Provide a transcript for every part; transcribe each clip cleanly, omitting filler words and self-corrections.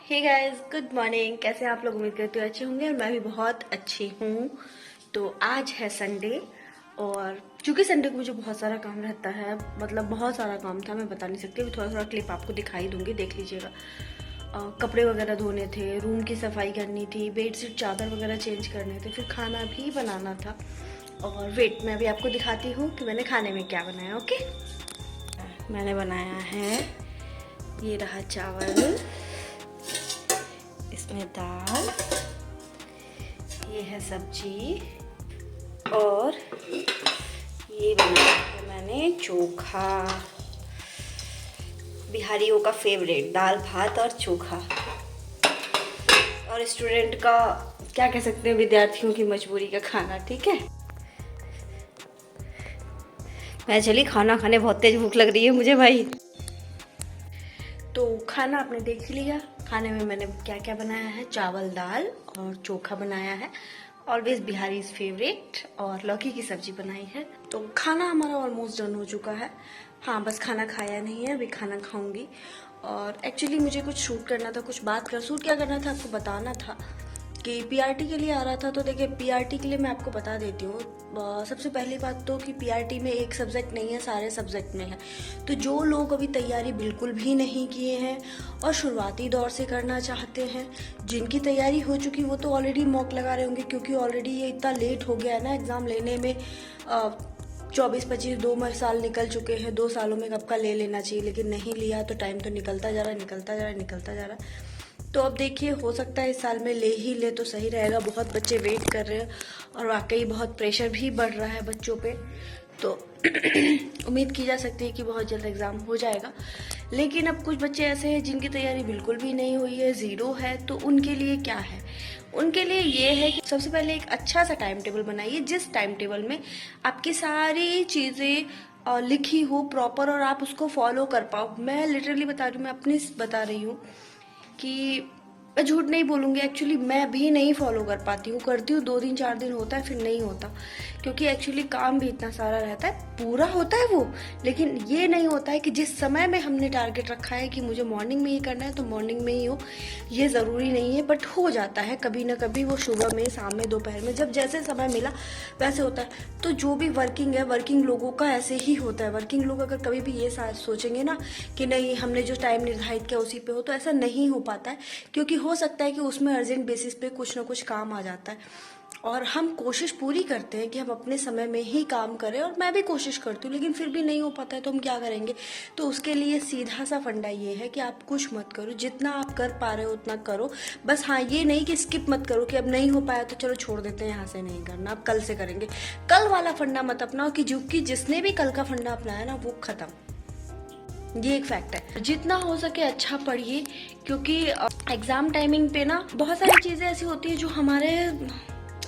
Hey guys, good morning. कैसे हैं आप लोग? उम्मीद करते हो अच्छे होंगे और मैं भी बहुत अच्छी हूँ। तो आज है संडे और चूंकि संडे को मुझे बहुत सारा काम रहता है, मतलब बहुत सारा काम था, मैं बता नहीं सकती। अभी थोड़ा थोड़ा क्लिप आपको दिखाई दूंगी, देख लीजिएगा। कपड़े वगैरह धोने थे, रूम की सफाई करनी थी, बेडशीट चादर वगैरह चेंज करने थे, फिर खाना भी बनाना था। और वेट, मैं अभी आपको दिखाती हूँ कि मैंने खाने में क्या बनाया। ओके, मैंने बनाया है, ये रहा चावल, इसमें दाल, ये है सब्जी और ये बनाया है मैंने चोखा। बिहारियों का फेवरेट दाल भात और चोखा, और स्टूडेंट का क्या कह सकते हैं, विद्यार्थियों की मजबूरी का खाना। ठीक है, मैं चली खाना खाने, बहुत तेज भूख लग रही है मुझे भाई। तो खाना आपने देख लिया। खाने में मैंने क्या क्या बनाया है, चावल दाल और चोखा बनाया है, ऑलवेज बिहारी इज फेवरेट, और लौकी की सब्जी बनाई है। तो खाना हमारा ऑलमोस्ट डन हो चुका है। हाँ, बस खाना खाया नहीं है, अभी खाना खाऊंगी। और एक्चुअली मुझे कुछ शूट करना था, कुछ बात कर शूट क्या करना था आपको बताना था कि पीआरटी के लिए आ रहा था। तो देखिए, पीआरटी के लिए मैं आपको बता देती हूँ। सबसे पहली बात तो कि पीआरटी में एक सब्जेक्ट नहीं है, सारे सब्जेक्ट में है। तो जो लोग अभी तैयारी बिल्कुल भी नहीं किए हैं और शुरुआती दौर से करना चाहते हैं, जिनकी तैयारी हो चुकी वो तो ऑलरेडी मॉक लगा रहे होंगे, क्योंकि ऑलरेडी ये इतना लेट हो गया है ना एग्ज़ाम लेने में। 24-25 2 साल निकल चुके हैं। 2 सालों में कब का ले लेना चाहिए, लेकिन नहीं लिया। तो टाइम तो निकलता जा रहा है, निकलता जा रहा है, निकलता जा रहा है। तो अब देखिए, हो सकता है इस साल में ले ही ले तो सही रहेगा। बहुत बच्चे वेट कर रहे हैं और वाकई बहुत प्रेशर भी बढ़ रहा है बच्चों पे। तो उम्मीद की जा सकती है कि बहुत जल्द एग्ज़ाम हो जाएगा। लेकिन अब कुछ बच्चे ऐसे हैं जिनकी तैयारी बिल्कुल भी नहीं हुई है, ज़ीरो है। तो उनके लिए क्या है? उनके लिए ये है कि सबसे पहले एक अच्छा सा टाइम टेबल बनाइए, जिस टाइम टेबल में आपकी सारी चीज़ें लिखी हो प्रॉपर और आप उसको फॉलो कर पाओ। मैं लिटरली बता रही हूँ, मैं अपनी बता रही हूँ कि मैं झूठ नहीं बोलूँगी। एक्चुअली मैं भी नहीं फॉलो कर पाती हूँ, करती हूँ 2 दिन 4 दिन होता है, फिर नहीं होता, क्योंकि एक्चुअली काम भी इतना सारा रहता है। पूरा होता है वो, लेकिन ये नहीं होता है कि जिस समय में हमने टारगेट रखा है कि मुझे मॉर्निंग में ये करना है तो मॉर्निंग में ही हो। ये ज़रूरी नहीं है, बट हो जाता है कभी ना कभी। वो सुबह में, शाम में, दोपहर में, जब जैसे समय मिला वैसे होता है। तो जो भी वर्किंग है, वर्किंग लोगों का ऐसे ही होता है। वर्किंग लोग अगर कभी भी ये सोचेंगे ना कि नहीं हमने जो टाइम निर्धारित किया उसी पे हो, तो ऐसा नहीं हो पाता है। क्योंकि हो सकता है कि उसमें अर्जेंट बेसिस पे कुछ ना कुछ काम आ जाता है, और हम कोशिश पूरी करते हैं कि हम अपने समय में ही काम करें, और मैं भी कोशिश करती हूँ, लेकिन फिर भी नहीं हो पाता है तो हम क्या करेंगे। तो उसके लिए सीधा सा फंडा ये है कि आप कुछ मत करो, जितना आप कर पा रहे हो उतना करो। बस हाँ, ये नहीं कि स्किप मत करो कि अब नहीं हो पाया तो चलो छोड़ देते हैं, यहाँ से नहीं करना, अब कल से करेंगे। कल वाला फंडा मत अपनाओ, कि जो कि जिसने भी कल का फंडा अपनाया ना वो खत्म। ये एक फैक्ट है। जितना हो सके अच्छा पढ़िए, क्योंकि एग्जाम टाइमिंग पे ना बहुत सारी चीजें ऐसी होती है जो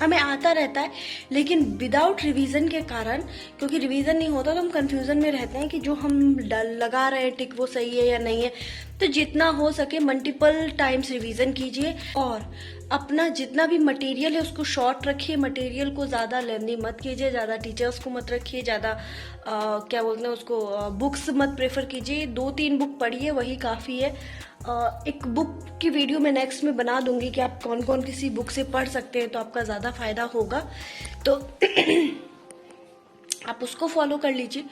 हमें आता रहता है, लेकिन विदाउट रिवीजन के कारण, क्योंकि रिवीजन नहीं होता तो हम कंफ्यूजन में रहते हैं कि जो हम लगा रहे हैं टिक वो सही है या नहीं है। तो जितना हो सके मल्टीपल टाइम्स रिवीजन कीजिए, और अपना जितना भी मटेरियल है उसको शॉर्ट रखिए। मटेरियल को ज़्यादा लेंदी मत कीजिए, ज़्यादा टीचर्स को मत रखिए, ज़्यादा क्या बोलते हैं उसको, बुक्स मत प्रेफर कीजिए। 2-3 बुक पढ़िए, वही काफ़ी है। एक बुक की वीडियो मैं नेक्स्ट में बना दूंगी कि आप कौन कौन किसी बुक से पढ़ सकते हैं, तो आपका ज़्यादा फायदा होगा। तो आप उसको फॉलो कर लीजिए।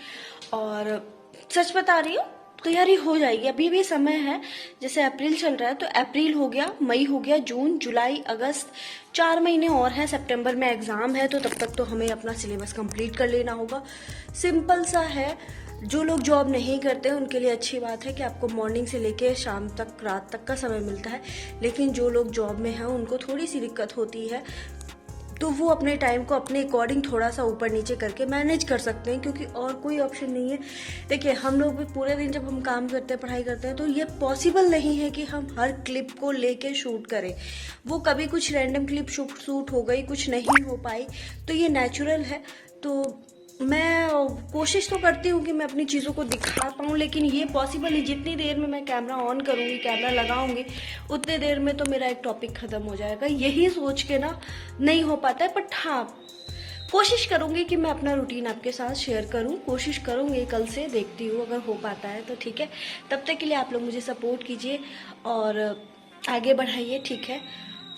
और सच बता रही हूँ, तैयारी हो जाएगी, अभी भी समय है। जैसे अप्रैल चल रहा है तो अप्रैल हो गया, मई हो गया, जून, जुलाई, अगस्त, 4 महीने और हैं। सितंबर में एग्ज़ाम है, तो तब तक तो हमें अपना सिलेबस कंप्लीट कर लेना होगा। सिंपल सा है। जो लोग जॉब नहीं करते हैं उनके लिए अच्छी बात है कि आपको मॉर्निंग से लेके शाम तक, रात तक का समय मिलता है। लेकिन जो लोग जॉब में हैं उनको थोड़ी सी दिक्कत होती है, तो वो अपने टाइम को अपने अकॉर्डिंग थोड़ा सा ऊपर नीचे करके मैनेज कर सकते हैं, क्योंकि और कोई ऑप्शन नहीं है। देखिए, हम लोग भी पूरे दिन जब हम काम करते हैं, पढ़ाई करते हैं, तो ये पॉसिबल नहीं है कि हम हर क्लिप को लेके शूट करें। वो कभी कुछ रैंडम क्लिप शूट हो गई, कुछ नहीं हो पाई, तो ये नेचुरल है। तो मैं कोशिश तो करती हूँ कि मैं अपनी चीज़ों को दिखा पाऊँ, लेकिन ये पॉसिबल नहीं। जितनी देर में मैं कैमरा ऑन करूँगी, कैमरा लगाऊंगी, उतने देर में तो मेरा एक टॉपिक ख़त्म हो जाएगा। यही सोच के ना नहीं हो पाता है। बट हाँ, कोशिश करूँगी कि मैं अपना रूटीन आपके साथ शेयर करूँ, कोशिश करूँगी कल से, देखती हूँ अगर हो पाता है तो ठीक है। तब तक के लिए आप लोग मुझे सपोर्ट कीजिए, और आगे बढ़ाइए, ठीक है।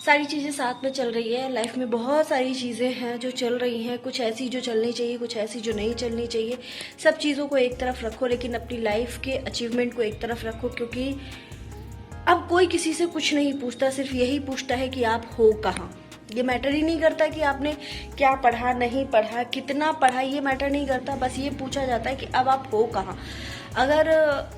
सारी चीज़ें साथ में चल रही है, लाइफ में बहुत सारी चीज़ें हैं जो चल रही हैं, कुछ ऐसी जो चलनी चाहिए, कुछ ऐसी जो नहीं चलनी चाहिए। सब चीज़ों को एक तरफ रखो, लेकिन अपनी लाइफ के अचीवमेंट को एक तरफ रखो, क्योंकि अब कोई किसी से कुछ नहीं पूछता, सिर्फ यही पूछता है कि आप हो कहाँ। ये मैटर ही नहीं करता कि आपने क्या पढ़ा, नहीं पढ़ा, कितना पढ़ा, ये मैटर नहीं करता। बस ये पूछा जाता है कि अब आप हो कहाँ। अगर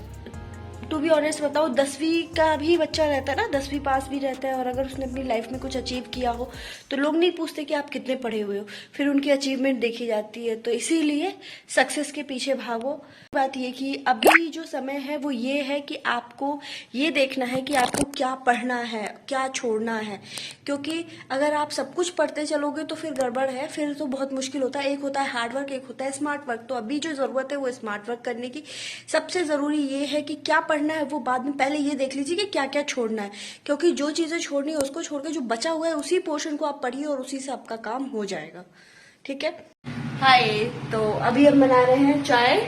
टू बी ऑनेस्ट बताओ, 10वीं का भी बच्चा रहता है ना, 10वीं पास भी रहता है, और अगर उसने अपनी लाइफ में कुछ अचीव किया हो तो लोग नहीं पूछते कि आप कितने पढ़े हुए हो, फिर उनकी अचीवमेंट देखी जाती है। तो इसीलिए सक्सेस के पीछे भागो। बात ये कि अभी जो समय है वो ये है कि आपको ये देखना है कि आपको क्या पढ़ना है, क्या छोड़ना है। क्योंकि अगर आप सब कुछ पढ़ते चलोगे तो फिर गड़बड़ है, फिर तो बहुत मुश्किल होता है। एक होता है हार्ड वर्क, एक होता है स्मार्ट वर्क। तो अभी जो जरूरत है वो स्मार्ट वर्क करने की। सबसे जरूरी ये है कि क्या पढ़ना है वो बाद में, पहले ये देख लीजिए कि क्या क्या छोड़ना है। क्योंकि जो चीजें छोड़नी है उसको छोड़ के जो बचा हुआ है उसी पोर्शन को आप पढ़िए, और उसी से आपका काम हो जाएगा, ठीक है। हाय, तो अभी हम बना रहे हैं चाय,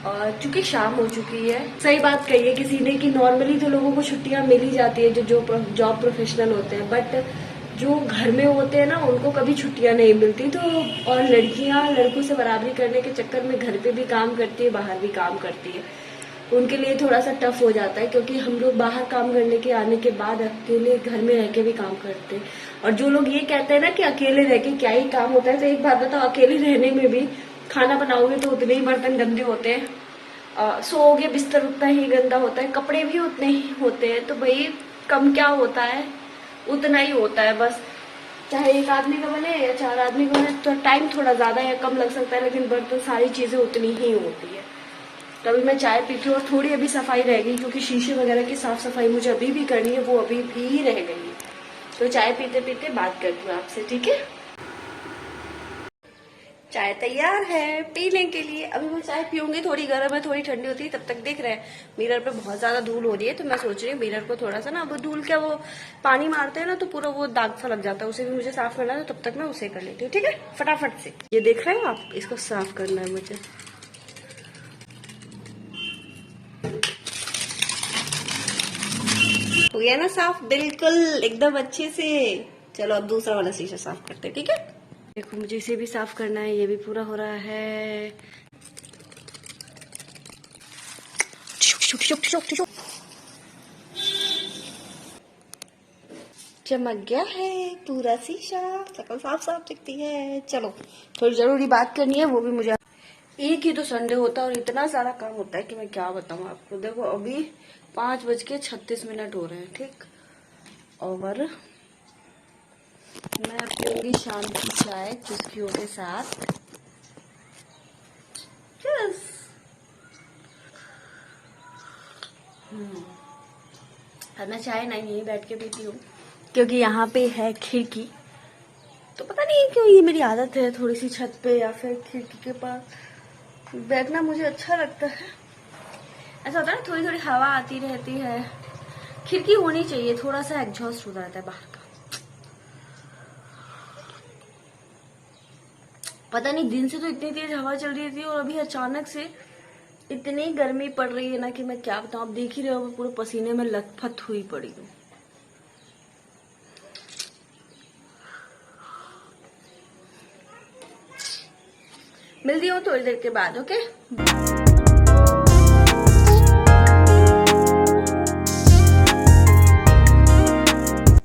और चूंकि शाम हो चुकी है। सही बात कही है किसी ने कि नॉर्मली तो लोगों को छुट्टियां मिल ही जाती है जो जॉब प्रोफेशनल होते हैं, बट जो घर में होते हैं ना उनको कभी छुट्टियां नहीं मिलती। तो और लड़कियां लड़कों से बराबरी करने के चक्कर में घर पे भी काम करती है, बाहर भी काम करती है। उनके लिए थोड़ा सा टफ हो जाता है, क्योंकि हम लोग बाहर काम करने के आने के बाद अकेले घर में रह के भी काम करते हैं। और जो लोग ये कहते हैं ना कि अकेले रह के क्या ही काम होता है, तो एक बात बताओ, अकेले रहने में भी खाना बनाओगे तो उतने ही बर्तन गंदे होते हैं, सोओगे बिस्तर उतना ही गंदा होता है, कपड़े भी उतने ही होते हैं। तो भाई कम क्या होता है, उतना ही होता है बस। चाहे एक आदमी का बने या 4 आदमी का बने, तो टाइम थोड़ा ज्यादा या कम लग सकता है, लेकिन बर्तन सारी चीजें उतनी ही होती है। तो अभी मैं चाय पीती हूँ, और थोड़ी अभी सफाई रह गई, क्योंकि शीशे वगैरह की साफ सफाई मुझे अभी भी करनी है, वो अभी भी रह गई है। तो चाय पीते पीते बात करती हूँ आपसे, ठीक है। चाय तैयार है पीने के लिए। अभी मैं चाय पीऊंगी, थोड़ी गर्म है थोड़ी ठंडी होती है। तब तक देख रहे हैं मिरर पे बहुत ज्यादा धूल हो रही है, तो मैं सोच रही हूँ मिरर को थोड़ा सा ना, वो धूल क्या, वो पानी मारते हैं ना तो पूरा वो दाग सा लग जाता है, उसे भी मुझे साफ करना है। तो तब तक मैं उसे कर लेती हूँ, ठीक है, फटाफट से। ये देख रहे हो आप, इसको साफ करना है मुझे। हो गया ना साफ, बिल्कुल एकदम अच्छे से। चलो अब दूसरा वाला शीशा साफ करते हैं, ठीक है। देखो मुझे इसे भी साफ करना है, ये भी पूरा हो रहा है। चमक गया है पूरा शीशा, शक्ल साफ साफ दिखती है। चलो थोड़ी जरूरी बात करनी है, वो भी मुझे। एक ही तो संडे होता है और इतना सारा काम होता है कि मैं क्या बताऊं आपको। देखो अभी 5:36 हो रहे हैं, ठीक। और मैं पीऊंगी शाम की चाय चुस्कियों के साथ। Cheers! और मैं चाय नहीं यहीं बैठ के पीती हूँ, क्योंकि यहाँ पे है खिड़की। तो पता नहीं क्यों ये मेरी आदत है, थोड़ी सी छत पे या फिर खिड़की के पास बैठना मुझे अच्छा लगता है। ऐसा होता है ना, थोड़ी थोड़ी हवा आती रहती है। खिड़की होनी चाहिए, थोड़ा सा एग्जॉस्ट होता रहता है बाहर का। पता नहीं दिन से तो इतनी तेज हवा चल रही थी, और अभी अचानक से इतनी गर्मी पड़ रही है ना कि मैं क्या बताऊं। आप देख ही रहे हो, पूरे पसीने में लथपथ हुई पड़ी हूँ। मिलती हूँ थोड़ी देर के बाद, ओके।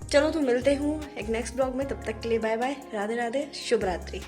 चलो तो मिलते हूँ एक नेक्स्ट ब्लॉग में, तब तक के लिए बाय बाय, राधे राधे, शुभ रात्रि।